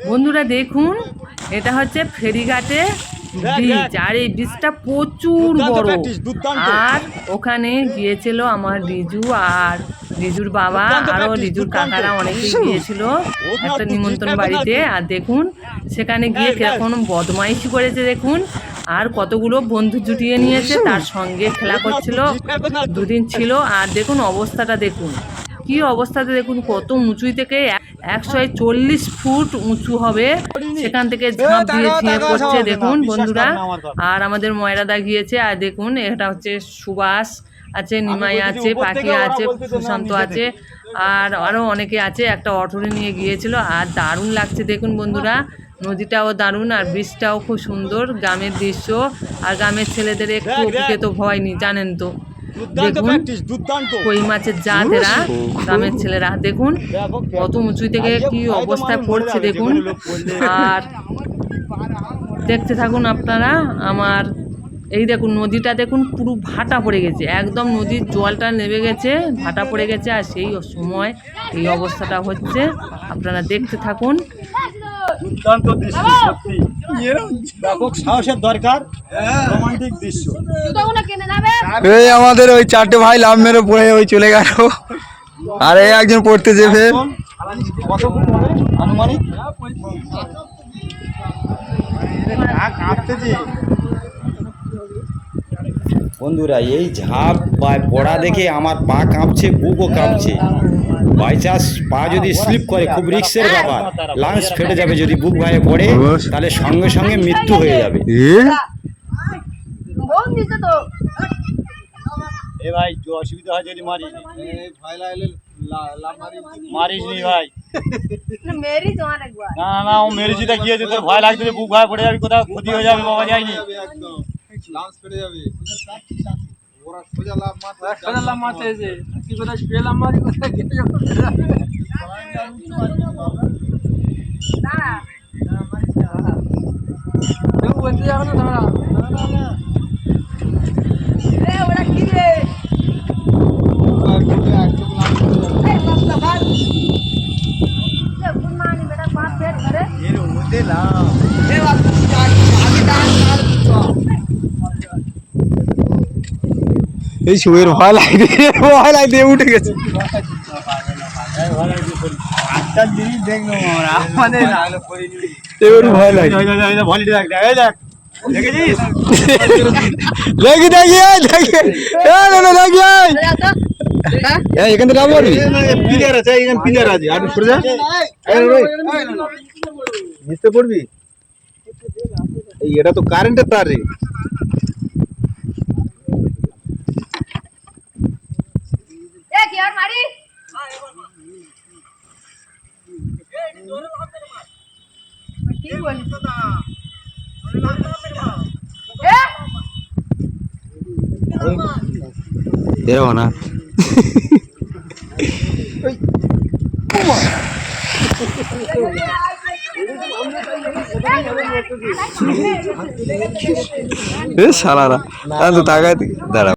বন্ধুরা দেখুন, এটা হচ্ছে ফেরিঘাটে ব্রিজ, আর এই ব্রিজটা প্রচুর বড়। আর ওখানে গিয়েছিল আমার রিজু আর রিজুর বাবা, আরও রিজুর কাকারা অনেকেই গিয়েছিল একটা নিমন্ত্রণ বাড়িতে। আর দেখুন সেখানে গিয়ে কিরকম বদমাইশি করেছে দেখুন, আর কতগুলো বন্ধু জুটিয়ে নিয়েছে, তার সঙ্গে খেলা করছিল। দুদিন ছিল। আর দেখুন অবস্থাটা দেখুন, কি অবস্থাতে দেখুন, কত উঁচুই থেকে 140 ফুট উঁচু হবে, সেখান থেকে ঝাঁপ দিয়ে ঝিঁয়ে পড়ছে দেখুন বন্ধুরা। আর আমাদের ময়রাদা গিয়েছে। আর দেখুন এটা হচ্ছে সুভাষ আছে, নিমাই আছে, পাখি আছে, সুশান্ত আছে, আর আরও অনেকে আছে। একটা অটোরে নিয়ে গিয়েছিল। আর দারুণ লাগছে দেখুন বন্ধুরা, নদীটাও দারুণ, আর ব্রিজটাও খুব সুন্দর, গ্রামের দৃশ্য। আর গ্রামের ছেলেদের একটু অপুকে তো ভয় নেই, জানেন তো। দেখুন কই মাছের জাত এরা, গ্রামের ছেলেরা দেখুন কত উঁচু থেকে কি অবস্থায় পড়ছে দেখুন। আর দেখতে থাকুন আপনারা আমার। এই দেখুন নদীটা দেখুন পুরো ভাটা পড়ে গেছে, একদম নদীর জলটা নেমে গেছে, ভাটা পড়ে গেছে। আর সেই সময় এই অবস্থাটা হচ্ছে, আপনারা দেখতে থাকুন। দুর্দান্ত দৃশ্য, সত্যি ব্যাপক সাহসের দরকার, রোমান্টিক দৃশ্য। এই আমাদের ওই 4টে ভাই লাভ মেরে পড়ে ওই চলে গেল, আর এই একজন পড়তে যেতে। কত ফুট হবে আনুমানিক? বন্ধুরা এই ঝাঁপ বা পড়া দেখে আমার পা কাঁপছে, বুকও কাঁপছে। বাই চান্স পা যদি স্লিপ করে, খুব রিস্কের ব্যাপার, লাংস ফেটে যাবে। যদি বুক ভাঙে পড়ে তাহলে সঙ্গে সঙ্গে মৃত্যু হয়ে যাবে। এ ভাই অসুবিধা হয় যদি মারিস নি ভাই। না না, ও মেরেছি তা গিয়েছে, তোর ভয় লাগছে যে বুক ভয় পড়ে যাবে, কোথাও ক্ষতি হয়ে যাবে, বাবা যায়নি। এই শুয়ের ভয় লাগবে, ভয় লাগবে, উঠে গেছে। জিনিস দেখলাম আমরা, আমাদের এবার ভয় লাগে। দেখেছিস? দেখি দেখি দেখি, এখান থেকে নামবো। প্লেয়ার আছে, এখানে প্লেয়ার আছে, আর সরে যা, নিচে পড়বি। এই এটা তো কারেন্টের তার রে। এরকম না, সালারা তাকায় দাঁড়া।